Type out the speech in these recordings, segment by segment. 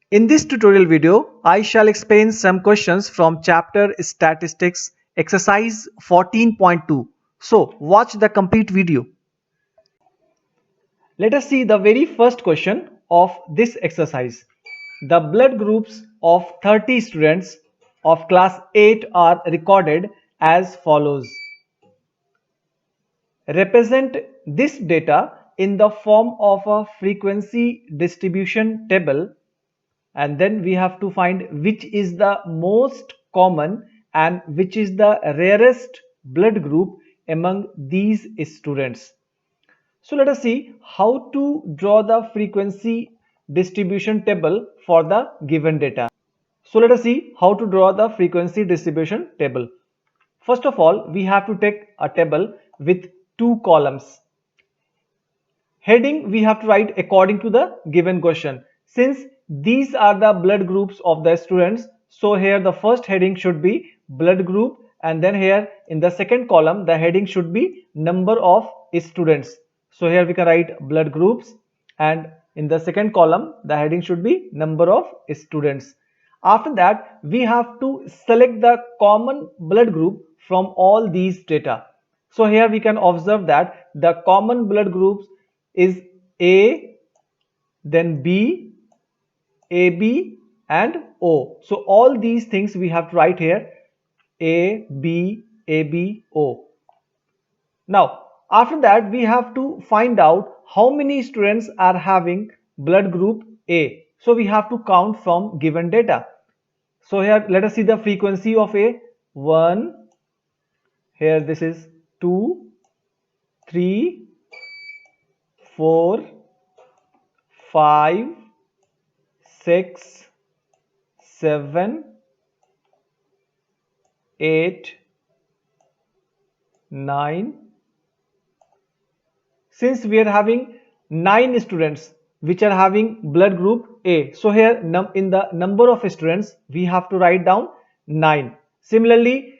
In this tutorial video, I shall explain some questions from chapter Statistics exercise 14.2. So, watch the complete video. Let us see the very first question of this exercise. The blood groups of 30 students of class 8 are recorded as follows. Represent this data in the form of a frequency distribution table, and then we have to find which is the most common and which is the rarest blood group among these students. So let us see how to draw the frequency distribution table for the given data. So let us see how to draw the frequency distribution table. First of all, we have to take a table with two columns. Heading we have to write according to the given question. Since these are the blood groups of the students, so here the first heading should be blood group, and then here in the second column the heading should be number of students. So here we can write blood groups, and in the second column the heading should be number of students. After that we have to select the common blood group from all these data. So here we can observe that the common blood groups is A, then B, AB and O. So all these things we have to write here: A, B, AB, O. Now after that we have to find out how many students are having blood group A. So we have to count from given data. So here let us see the frequency of A. 1, here this is 2, 3, 4, 5, 6, 7, 8, 9. Since we are having 9 students which are having blood group A, so here in the number of students we have to write down 9. Similarly,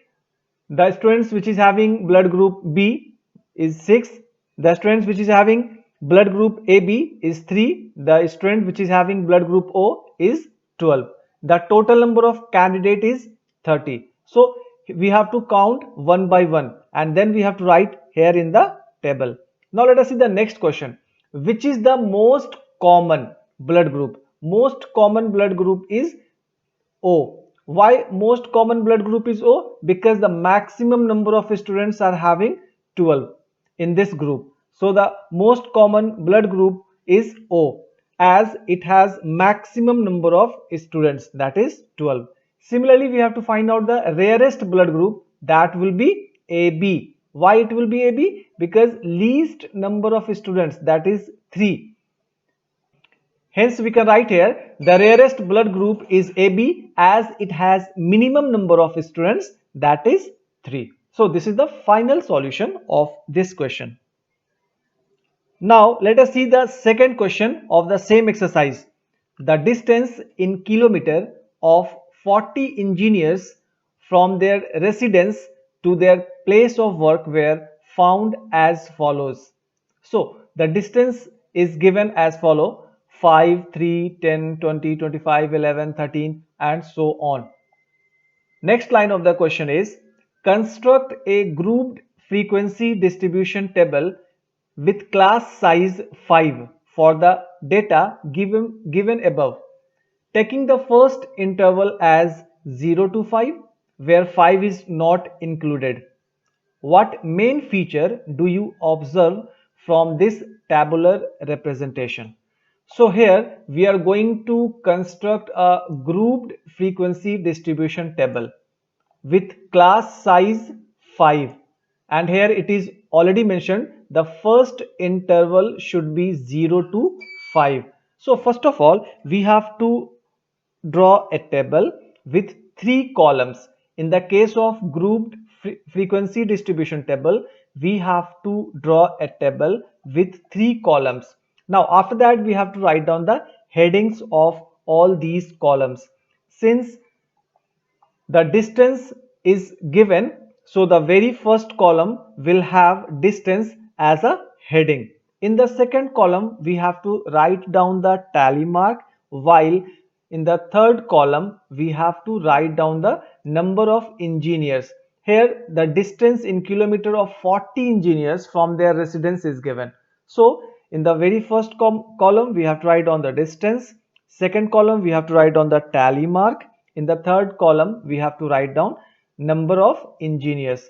the students which is having blood group B is 6. The students which is having blood group AB is 3. The student which is having blood group O is 12. The total number of candidate is 30. So we have to count one by one, and then we have to write here in the table. Now let us see the next question. Which is the most common blood group? Most common blood group is O. Why most common blood group is O? Because the maximum number of students are having 12 in this group. So the most common blood group is O, as it has maximum number of students, that is 12. Similarly, we have to find out the rarest blood group, that will be AB. Why it will be AB? Because least number of students, that is 3. Hence we can write here the rarest blood group is AB, as it has minimum number of students, that is 3. So this is the final solution of this question. Now let us see the second question of the same exercise. The distance in kilometer of 40 engineers from their residence to their place of work were found as follows. So the distance is given as follow: 5, 3, 10, 20, 25, 11, 13 and so on. Next line of the question is: construct a grouped frequency distribution table with class size 5 for the data given above, taking the first interval as 0 to 5, where 5 is not included. What main feature do you observe from this tabular representation? So here we are going to construct a grouped frequency distribution table with class size 5, and here it is already mentioned the first interval should be 0 to 5. So first of all we have to draw a table with 3 columns. In the case of grouped frequency distribution table, we have to draw a table with 3 columns. Now after that we have to write down the headings of all these columns. Since the distance is given, so the very first column will have distance as a heading. In the second column we have to write down the tally mark, while in the third column, we have to write down the number of engineers. Here, the distance in kilometer of 40 engineers from their residence is given. So, in the very first column, we have to write down the distance. Second column, we have to write down the tally mark. In the third column, we have to write down number of engineers.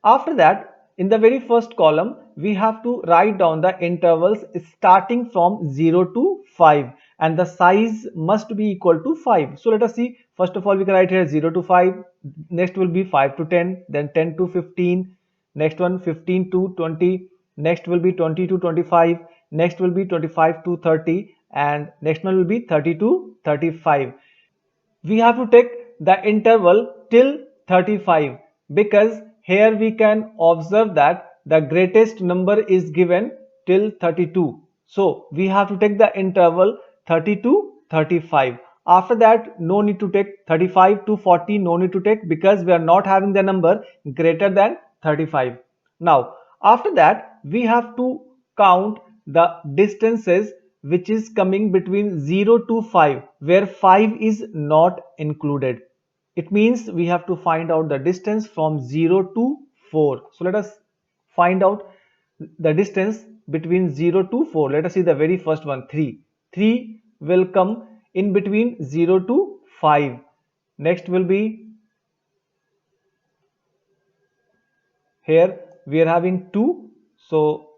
After that, in the very first column, we have to write down the intervals starting from 0 to 5, and the size must be equal to 5. So let us see. First of all, we can write here 0 to 5. Next will be 5 to 10, then 10 to 15. Next one 15 to 20. Next will be 20 to 25. Next will be 25 to 30, and next one will be 30 to 35. We have to take the interval till 35 because here we can observe that the greatest number is given till 32. So we have to take the interval 30 to 35. After that, no need to take 35 to 40, no need to take because we are not having the number greater than 35. Now, after that, we have to count the distances which is coming between 0 to 5, where 5 is not included. It means we have to find out the distance from 0 to 4. So let us find out the distance between 0 to 4. Let us see the very first one, 3. 3 will come in between 0 to 5. Next will be, here we are having 2. So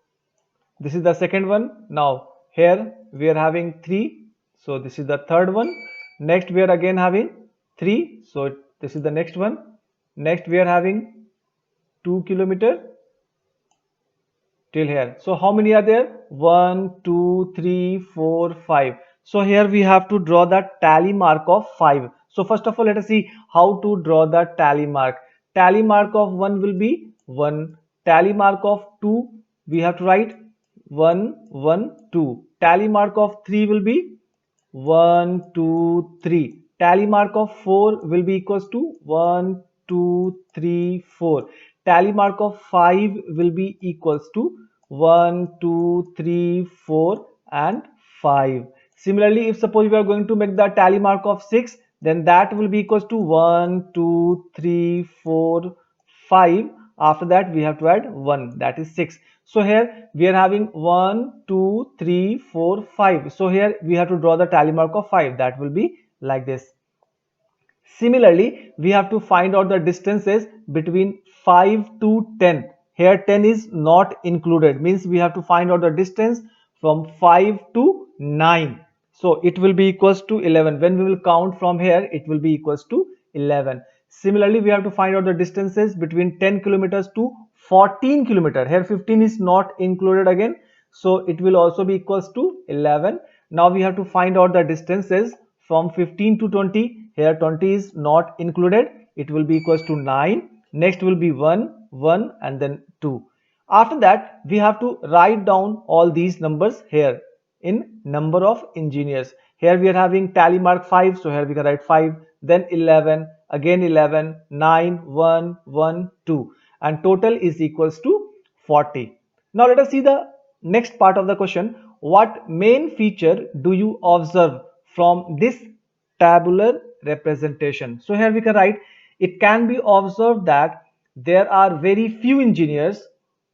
this is the second one. Now here we are having 3. So this is the third one. Next we are again having 3. So this is the next one. Next we are having 2 kilometer till here. So how many are there? 1, 2, 3, 4, 5. So here we have to draw the tally mark of 5. So first of all, let us see how to draw the tally mark. Tally mark of 1 will be 1. Tally mark of 2, we have to write 1, 1, 2. Tally mark of 3 will be 1, 2, 3. Tally mark of 4 will be equals to 1, 2, 3, 4. Tally mark of 5 will be equals to 1, 2, 3, 4 and 5. Similarly, if suppose we are going to make the tally mark of 6, then that will be equals to 1, 2, 3, 4, 5. After that, we have to add 1, that is 6. So here we are having 1, 2, 3, 4, 5. So here we have to draw the tally mark of 5. That will be like this. Similarly, we have to find out the distances between 5 to 10. Here 10 is not included, means we have to find out the distance from 5 to 9. So it will be equals to 11. When we will count from here, it will be equals to 11. Similarly, we have to find out the distances between 10 kilometers to 14 kilometer. Here 15 is not included again, so it will also be equals to 11. Now we have to find out the distances from 15 to 20. Here 20 is not included, it will be equals to 9. Next will be 1, 1 and then 2. After that, we have to write down all these numbers here in number of engineers. Here we are having tally mark 5, so here we can write 5, then 11, again 11, 9, 1, 1, 2, and total is equals to 40. Now let us see the next part of the question. What main feature do you observe from this tabular representation? So here we can write, it can be observed that there are very few engineers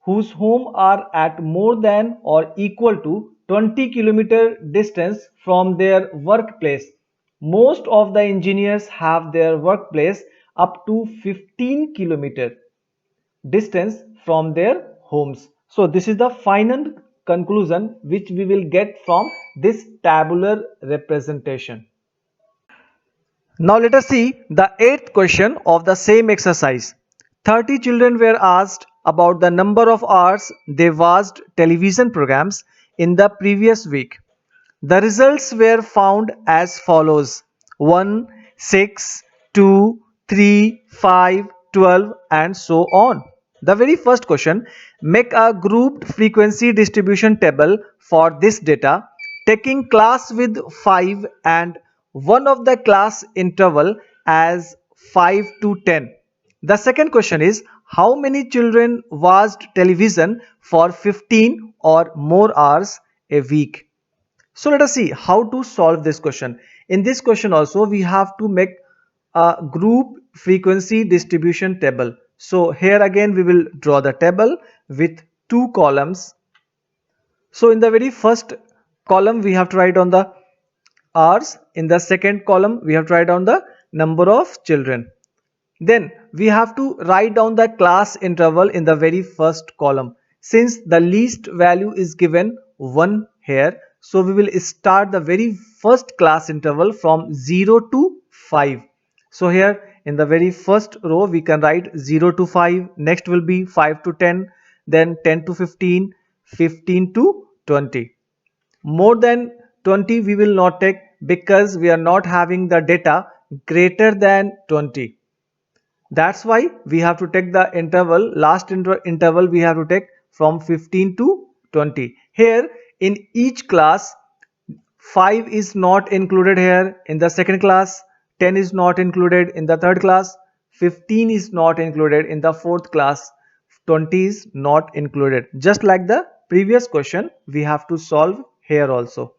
whose home are at more than or equal to 20 kilometer distance from their workplace. Most of the engineers have their workplace up to 15 kilometer distance from their homes. So this is the final conclusion which we will get from this tabular representation. Now let us see the 8th question of the same exercise. 30 children were asked about the number of hours they watched television programs in the previous week. The results were found as follows: 1, 6, 2, 3, 5, 12 and so on. The very first question, make a grouped frequency distribution table for this data, taking class with 5 and one of the class interval as 5 to 10. The second question is, how many children watched television for 15 or more hours a week? So let us see how to solve this question. In this question also we have to make a group frequency distribution table. So here again we will draw the table with two columns. So in the very first column we have to write on the hours. In the second column we have to write down the number of children. Then we have to write down the class interval in the very first column. Since the least value is given 1 here, so we will start the very first class interval from 0 to 5. So here in the very first row we can write 0 to 5, next will be 5 to 10, then 10 to 15, 15 to 20. More than 20 we will not take because we are not having the data greater than 20. That's why we have to take the interval, last interval we have to take from 15 to 20. Here in each class 5 is not included here in the second class, 10 is not included in the third class, 15 is not included in the fourth class, 20 is not included. Just like the previous question we have to solve here also.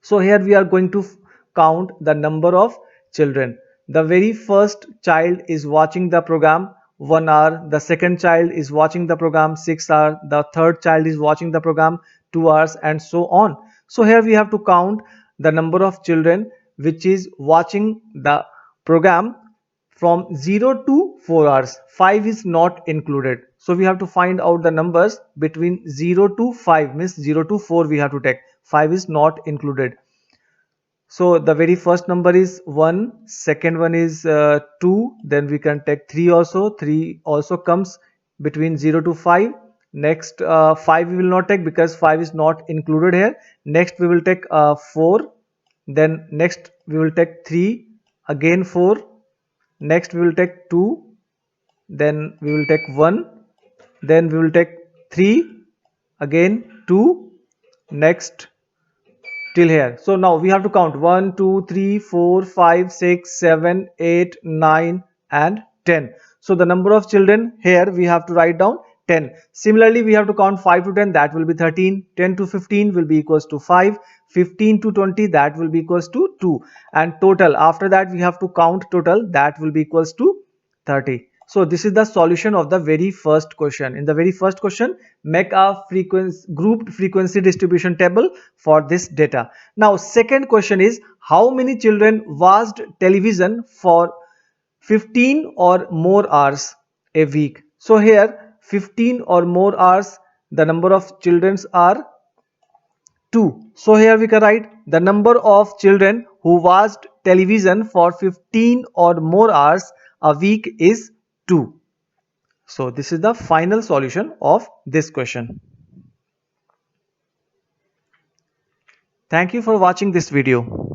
So here we are going to count the number of children. The very first child is watching the program 1 hour, the second child is watching the program 6 hours, the third child is watching the program 2 hours, and so on. So here we have to count the number of children which is watching the program from 0 to 4 hours. 5 is not included. So we have to find out the numbers between 0 to 5, means 0 to 4 we have to take. 5 is not included. So the very first number is 1, second one is 2, then we can take 3 also. 3 also comes between 0 to 5. Next 5 we will not take because 5 is not included here. Next we will take 4, then next we will take 3, again 4, next we will take 2, then we will take 1, then we will take 3, again 2, next till here. So now we have to count 1, 2, 3, 4, 5, 6, 7, 8, 9 and 10. So the number of children here we have to write down 10. Similarly we have to count 5 to 10, that will be 13, 10 to 15 will be equals to 5, 15 to 20 that will be equals to 2, and total after that we have to count total, that will be equals to 30. So this is the solution of the very first question. In the very first question, make a grouped frequency distribution table for this data. Now second question is, how many children watched television for 15 or more hours a week? So here 15 or more hours, the number of children are 2. So here we can write the number of children who watched television for 15 or more hours a week is 2. So this is the final solution of this question. Thank you for watching this video.